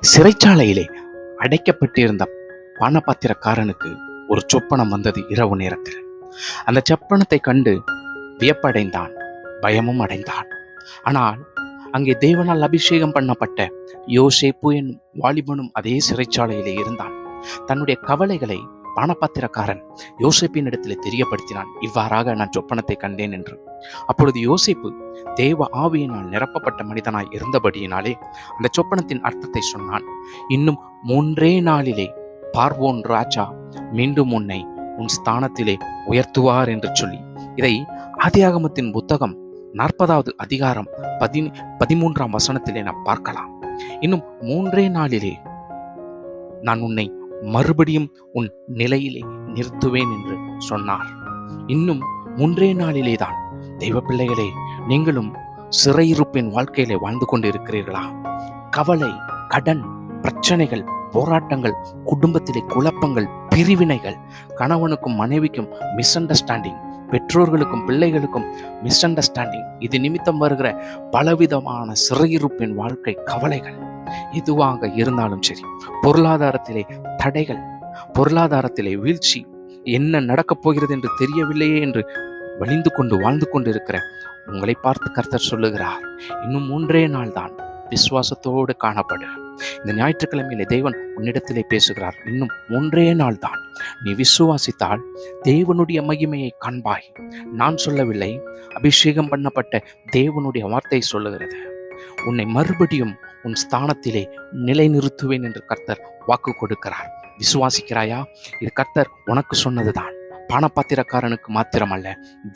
சிறைச்சாலையிலே அடைக்கப்பட்டிருந்த பானபாத்திரக்காரனுக்கு ஒரு சொப்பனம் வந்தது இரவு நேரத்தில். அந்த சொப்பனத்தை கண்டு வியப்படைந்தான், பயமும் அடைந்தான். ஆனால் அங்கே தேவனால் அபிஷேகம் பண்ணப்பட்ட யோசேப்பு என்னும் வாலிபனும் அதே சிறைச்சாலையிலே இருந்தான். தன்னுடைய கவலைகளை பானபாத்திரக்காரன் யோசேப்பின் இடத்திலே தெரியப்படுத்தினான். இவ்வாறாக நான் சொப்பனத்தை கண்டேன் என்று. அப்பொழுது யோசேப்பு தேவ ஆவியினால் நிரப்பப்பட்ட மனிதனாய் இருந்தபடியினாலே அந்த சொப்பனத்தின் அர்த்தத்தை சொன்னான். இன்னும் 3 நாளிலே பார்வோன் ராஜா மீண்டும் உன்னை உன் ஸ்தானத்திலே உயர்த்துவார் என்று சொல்லி, இதை ஆதியாகமத்தின் புத்தகம் 40வது அதிகாரம் 13ஆம் வசனத்திலே நாம் பார்க்கலாம். இன்னும் 3 நாளிலே நான் உன்னை மறுபடியும் உன் நிலையிலே நிறுத்துவேன் என்று சொன்னார். இன்னும் 3 நாளிலே தான். தெய்வ பிள்ளைகளே, நீங்களும் சிறையிருப்பின் வாழ்க்கையிலே வாழ்ந்து கொண்டு இருக்கிறீர்களா? கவலை, கடன், பிரச்சனைகள், போராட்டங்கள், குடும்பத்திலே குழப்பங்கள், பிரிவினைகள், கணவனுக்கும் மனைவிக்கும் மிஸ் அண்டர்ஸ்டாண்டிங், பெற்றோர்களுக்கும் பிள்ளைகளுக்கும் மிஸ் அண்டர்ஸ்டாண்டிங், இது நிமித்தம் வருகிற பலவிதமான சிறையிருப்பின் வாழ்க்கை கவலைகள் எதுவாக இருந்தாலும் சரி, பொருளாதாரத்திலே தடைகள், பொருளாதாரத்திலே வீழ்ச்சி, என்ன நடக்கப் போகிறது என்று தெரியவில்லையே என்று வலிந்து கொண்டு வாழ்ந்து கொண்டு இருக்கிற உங்களை பார்த்து கர்த்தர் சொல்லுகிறார், இன்னும் 3 நாள் தான், விசுவாசத்தோடு காணப்படு. இந்த ஞாயிற்றுக்கிழமையிலே தேவன் உன்னிடத்திலே பேசுகிறார், இன்னும் 3 நாள் தான், நீ விசுவாசித்தால் தேவனுடைய மகிமையை காண்பாய். நான் சொல்லவில்லை, அபிஷேகம் பண்ணப்பட்ட தேவனுடைய வார்த்தை சொல்லுகிறது. உன்னை மறுபடியும் உன் ஸ்தானத்திலே நிலைநிறுத்துவேன் என்று கர்த்தர் வாக்கு கொடுக்கிறார். விசுவாசிக்கிறாயா? இது கர்த்தர் உனக்கு சொன்னதுதான். பானபாத்திரக்காரனுக்கு மாத்திரமல்ல,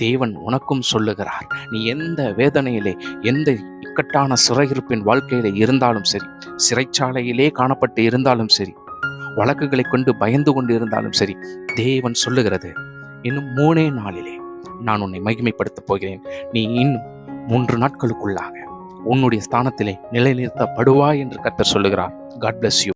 தேவன் உனக்கும் சொல்லுகிறார். நீ எந்த வேதனையிலே, எந்த இக்கட்டான சிறையிருப்பின் வாழ்க்கையிலே இருந்தாலும் சரி, சிறைச்சாலையிலே காணப்பட்டு இருந்தாலும் சரி, வழக்குகளை கொண்டு பயந்து கொண்டு இருந்தாலும் சரி, தேவன் சொல்லுகிறது, இன்னும் 3 நாளிலே நான் உன்னை மகிமைப்படுத்தப் போகிறேன். நீ இன்னும் 3 நாட்களுக்குள்ளாக உன்னுடைய ஸ்தானத்திலே நிலைநிறுத்தப்படுவாய் என்று கர்த்தர் சொல்லுகிறார். God bless you.